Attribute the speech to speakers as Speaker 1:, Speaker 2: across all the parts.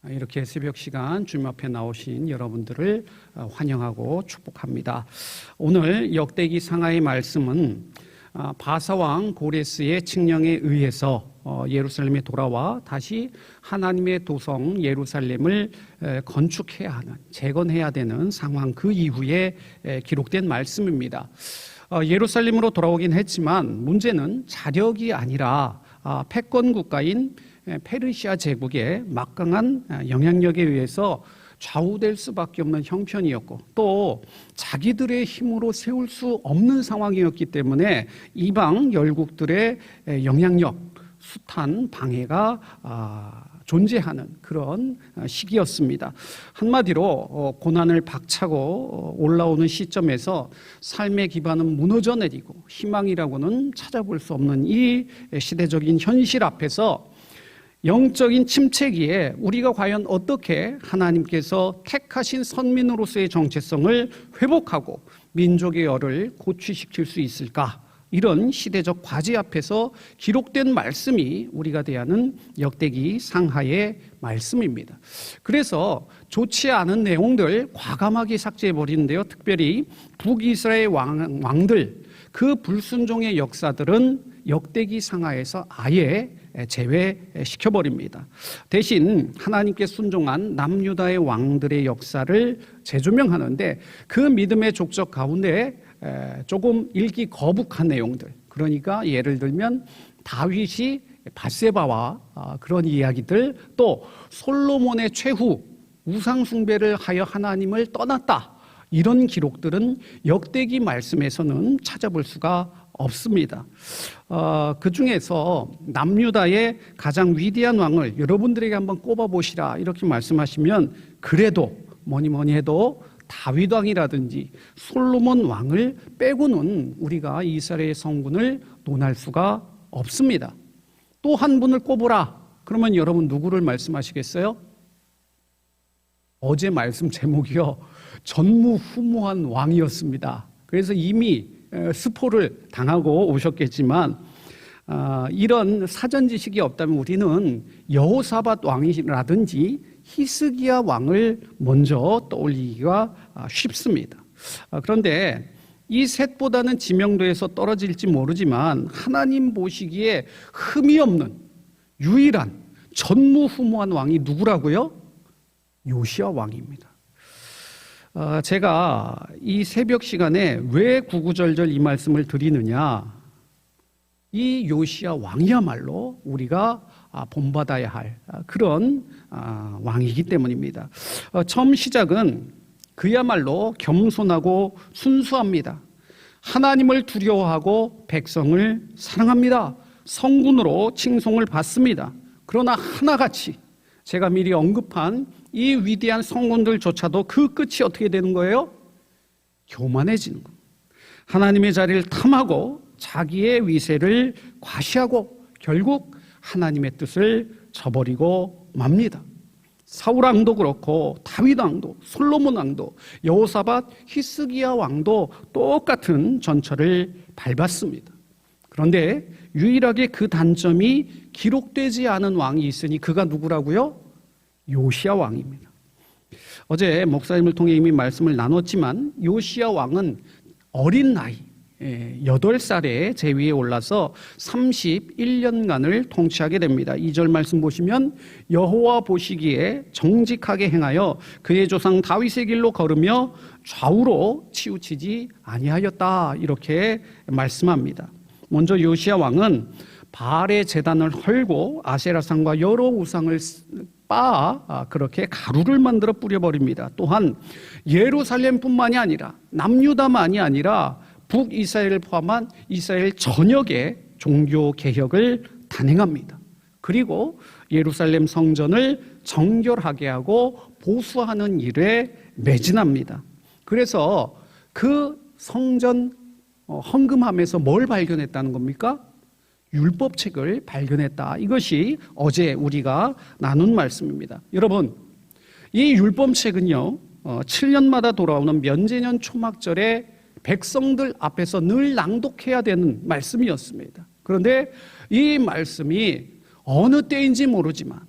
Speaker 1: 이렇게 새벽 시간 주님 앞에 나오신 여러분들을 환영하고 축복합니다. 오늘 역대기 상하의 말씀은 바사왕 고레스의 칙령에 의해서 예루살렘에 돌아와 다시 하나님의 도성 예루살렘을 건축해야 하는, 재건해야 되는 상황, 그 이후에 기록된 말씀입니다. 예루살렘으로 돌아오긴 했지만 문제는 자력이 아니라 패권 국가인 페르시아 제국의 막강한 영향력에 의해서 좌우될 수밖에 없는 형편이었고, 또 자기들의 힘으로 세울 수 없는 상황이었기 때문에 이방 열국들의 영향력, 숱한 방해가 존재하는 그런 시기였습니다. 한마디로 고난을 박차고 올라오는 시점에서 삶의 기반은 무너져 내리고 희망이라고는 찾아볼 수 없는 이 시대적인 현실 앞에서 영적인 침체기에 우리가 과연 어떻게 하나님께서 택하신 선민으로서의 정체성을 회복하고 민족의 열을 고취시킬 수 있을까? 이런 시대적 과제 앞에서 기록된 말씀이 우리가 대하는 역대기 상하의 말씀입니다. 그래서 좋지 않은 내용들 과감하게 삭제해버리는데요. 특별히 북이스라엘 왕들, 그 불순종의 역사들은 역대기 상하에서 아예 제외시켜버립니다. 대신 하나님께 순종한 남유다의 왕들의 역사를 재조명하는데, 그 믿음의 족적 가운데 조금 읽기 거북한 내용들, 그러니까 예를 들면 다윗이 밧세바와 그런 이야기들, 또 솔로몬의 최후 우상 숭배를 하여 하나님을 떠났다, 이런 기록들은 역대기 말씀에서는 찾아볼 수가 없습니다. 그 중에서 남유다의 가장 위대한 왕을 여러분들에게 한번 꼽아보시라 이렇게 말씀하시면, 그래도 뭐니 해도 다윗 왕이라든지 솔로몬 왕을 빼고는 우리가 이스라엘 성군을 논할 수가 없습니다. 또 한 분을 꼽으라 그러면 여러분 누구를 말씀하시겠어요? 어제 말씀 제목이요, 전무후무한 왕이었습니다. 그래서 이미 스포를 당하고 오셨겠지만 이런 사전 지식이 없다면 우리는 여호사밧 왕이라든지 히스기야 왕을 먼저 떠올리기가 쉽습니다. 그런데 이 셋보다는 지명도에서 떨어질지 모르지만 하나님 보시기에 흠이 없는 유일한 전무후무한 왕이 누구라고요? 요시야 왕입니다. 제가 이 새벽 시간에 왜 구구절절 이 말씀을 드리느냐, 이 요시야 왕이야말로 우리가 본받아야 할 그런 왕이기 때문입니다. 처음 시작은 그야말로 겸손하고 순수합니다. 하나님을 두려워하고 백성을 사랑합니다. 성군으로 칭송을 받습니다. 그러나 하나같이 제가 미리 언급한 이 위대한 성군들조차도 그 끝이 어떻게 되는 거예요? 교만해지는 겁니다. 하나님의 자리를 탐하고 자기의 위세를 과시하고 결국 하나님의 뜻을 저버리고 맙니다. 사울 왕도 그렇고 다윗 왕도, 솔로몬 왕도, 여호사밧, 히스기야 왕도 똑같은 전철을 밟았습니다. 그런데 유일하게 그 단점이 기록되지 않은 왕이 있으니 그가 누구라고요? 요시야 왕입니다. 어제 목사님을 통해 이미 말씀을 나눴지만 요시야 왕은 어린 나이 8살에 제위에 올라서 31년간을 통치하게 됩니다. 2절 말씀 보시면 여호와 보시기에 정직하게 행하여 그의 조상 다윗의 길로 걸으며 좌우로 치우치지 아니하였다, 이렇게 말씀합니다. 먼저 요시야 왕은 바알의 제단을 헐고 아세라상과 여러 우상을 그렇게 가루를 만들어 뿌려버립니다. 또한 예루살렘뿐만이 아니라 남유다만이 아니라 북이스라엘을 포함한 이스라엘 전역의 종교 개혁을 단행합니다. 그리고 예루살렘 성전을 정결하게 하고 보수하는 일에 매진합니다. 그래서 그 성전 헌금함에서 뭘 발견했다는 겁니까? 율법책을 발견했다. 이것이 어제 우리가 나눈 말씀입니다. 여러분, 이 율법책은요 7년마다 돌아오는 면제년 초막절에 백성들 앞에서 늘 낭독해야 되는 말씀이었습니다. 그런데 이 말씀이 어느 때인지 모르지만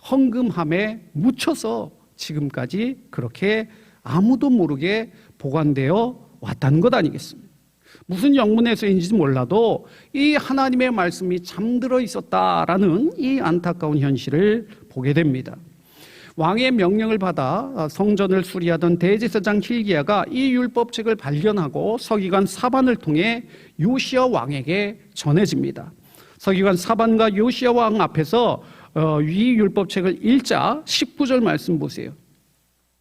Speaker 1: 헌금함에 묻혀서 지금까지 그렇게 아무도 모르게 보관되어 왔다는 것 아니겠습니까? 무슨 영문에서인지 몰라도 이 하나님의 말씀이 잠들어 있었다라는 이 안타까운 현실을 보게 됩니다. 왕의 명령을 받아 성전을 수리하던 대제사장 hil기야가 이 율법책을 발견하고 서기관 사반을 통해 요시야 왕에게 전해집니다. 서기관 사반과 요시야 왕 앞에서 이 율법책을 읽자 19절 말씀 보세요.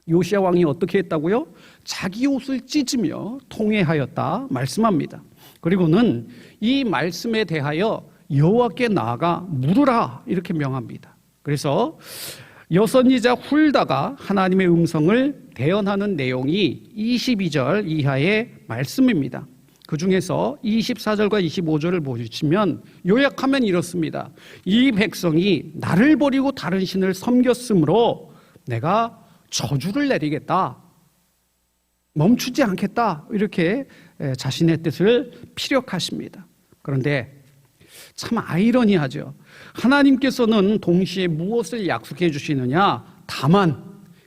Speaker 1: 요시야 왕이 어떻게 했다고요? 자기 옷을 찢으며 통회하였다 말씀합니다. 그리고는 이 말씀에 대하여 여호와께 나아가 물으라 이렇게 명합니다. 그래서 여선이자 훌다가 하나님의 음성을 대언하는 내용이 22절 이하의 말씀입니다. 그 중에서 24절과 25절을 보시면 요약하면 이렇습니다. 이 백성이 나를 버리고 다른 신을 섬겼으므로 내가 저주를 내리겠다. 멈추지 않겠다. 이렇게 자신의 뜻을 피력하십니다. 그런데 참 아이러니하죠. 하나님께서는 동시에 무엇을 약속해 주시느냐? 다만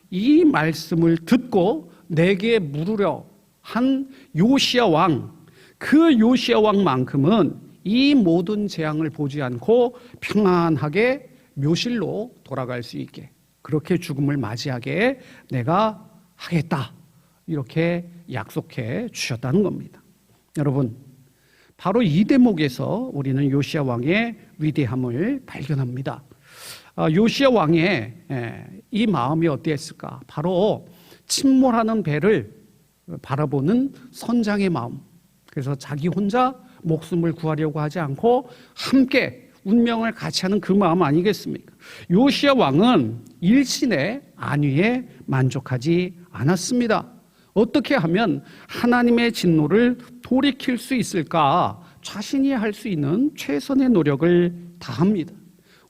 Speaker 1: 이 말씀을 듣고 내게 물으려 한 요시야 왕, 그 요시야 왕만큼은 이 모든 재앙을 보지 않고 평안하게 묘실로 돌아갈 수 있게, 그렇게 죽음을 맞이하게 내가 하겠다, 이렇게 약속해 주셨다는 겁니다. 여러분, 바로 이 대목에서 우리는 요시야 왕의 위대함을 발견합니다. 요시야 왕의 이 마음이 어땠을까? 바로 침몰하는 배를 바라보는 선장의 마음. 그래서 자기 혼자 목숨을 구하려고 하지 않고 함께 운명을 같이 하는 그 마음 아니겠습니까? 요시야 왕은 일신의 안위에 만족하지 않았습니다. 어떻게 하면 하나님의 진노를 돌이킬 수 있을까? 자신이 할 수 있는 최선의 노력을 다합니다.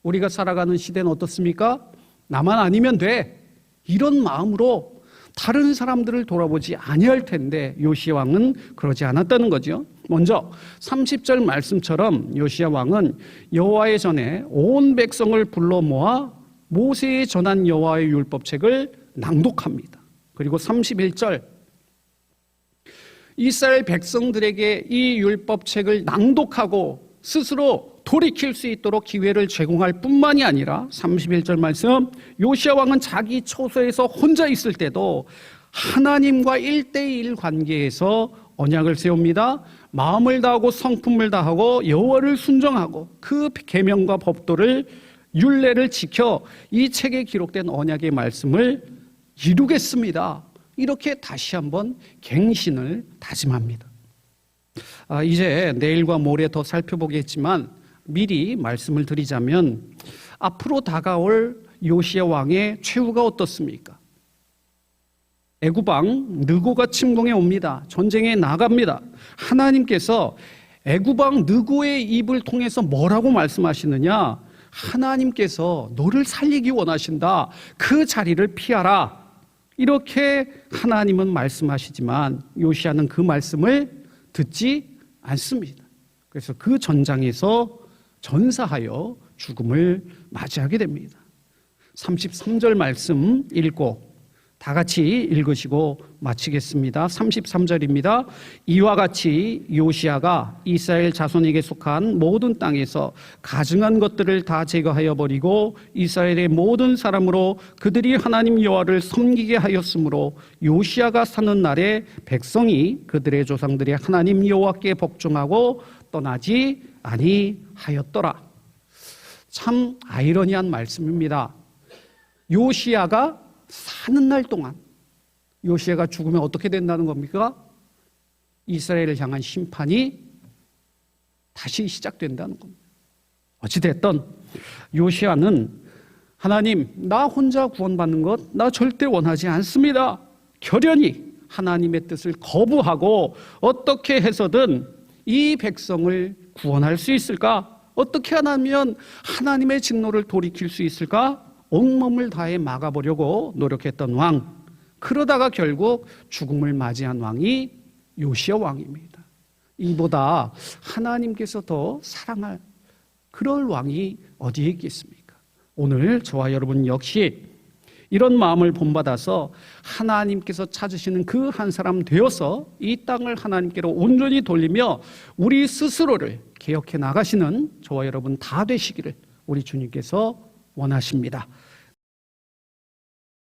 Speaker 1: 우리가 살아가는 시대는 어떻습니까? 나만 아니면 돼. 이런 마음으로 다른 사람들을 돌아보지 아니할 텐데 요시야 왕은 그러지 않았다는 거죠. 먼저 30절 말씀처럼 요시야 왕은 여호와의 전에 온 백성을 불러 모아 모세에 전한 여호와의 율법책을 낭독합니다. 그리고 31절 이스라엘 백성들에게 이 율법책을 낭독하고 스스로 돌이킬 수 있도록 기회를 제공할 뿐만이 아니라 31절 말씀, 요시야 왕은 자기 처소에서 혼자 있을 때도 하나님과 1대1 관계에서 언약을 세웁니다. 마음을 다하고 성품을 다하고 여호와를 순종하고 그 계명과 법도를 율례를 지켜 이 책에 기록된 언약의 말씀을 이루겠습니다. 이렇게 다시 한번 갱신을 다짐합니다. 이제 내일과 모레 더 살펴보겠지만 미리 말씀을 드리자면 앞으로 다가올 요시야 왕의 최후가 어떻습니까? 애굽왕 느고가 침공해 옵니다. 전쟁에 나갑니다. 하나님께서 애굽왕 느고의 입을 통해서 뭐라고 말씀하시느냐? 하나님께서 너를 살리기 원하신다. 그 자리를 피하라. 이렇게 하나님은 말씀하시지만 요시야는 그 말씀을 듣지 않습니다. 그래서 그 전장에서 전사하여 죽음을 맞이하게 됩니다. 33절 말씀 읽고 다 같이 읽으시고 마치겠습니다. 33절입니다. 이와 같이 요시야가 이스라엘 자손에게 속한 모든 땅에서 가증한 것들을 다 제거하여 버리고 이스라엘의 모든 사람으로 그들이 하나님 여호와를 섬기게 하였으므로 요시야가 사는 날에 백성이 그들의 조상들의 하나님 여호와께 복종하고 떠나지 아니하였더라. 참 아이러니한 말씀입니다. 요시야가 사는 날 동안 요시야가 죽으면 어떻게 된다는 겁니까? 이스라엘을 향한 심판이 다시 시작된다는 겁니다. 어찌됐든 요시야는 하나님, 나 혼자 구원받는 것 나 절대 원하지 않습니다. 결연히 하나님의 뜻을 거부하고 어떻게 해서든 이 백성을 구원할 수 있을까? 어떻게 하면 하나님의 진노를 돌이킬 수 있을까? 온몸을 다해 막아보려고 노력했던 왕, 그러다가 결국 죽음을 맞이한 왕이 요시야 왕입니다. 이보다 하나님께서 더 사랑할 그럴 왕이 어디에 있겠습니까? 오늘 저와 여러분 역시 이런 마음을 본받아서 하나님께서 찾으시는 그 한 사람 되어서 이 땅을 하나님께로 온전히 돌리며 우리 스스로를 개혁해 나가시는 저와 여러분 다 되시기를 우리 주님께서 원하십니다.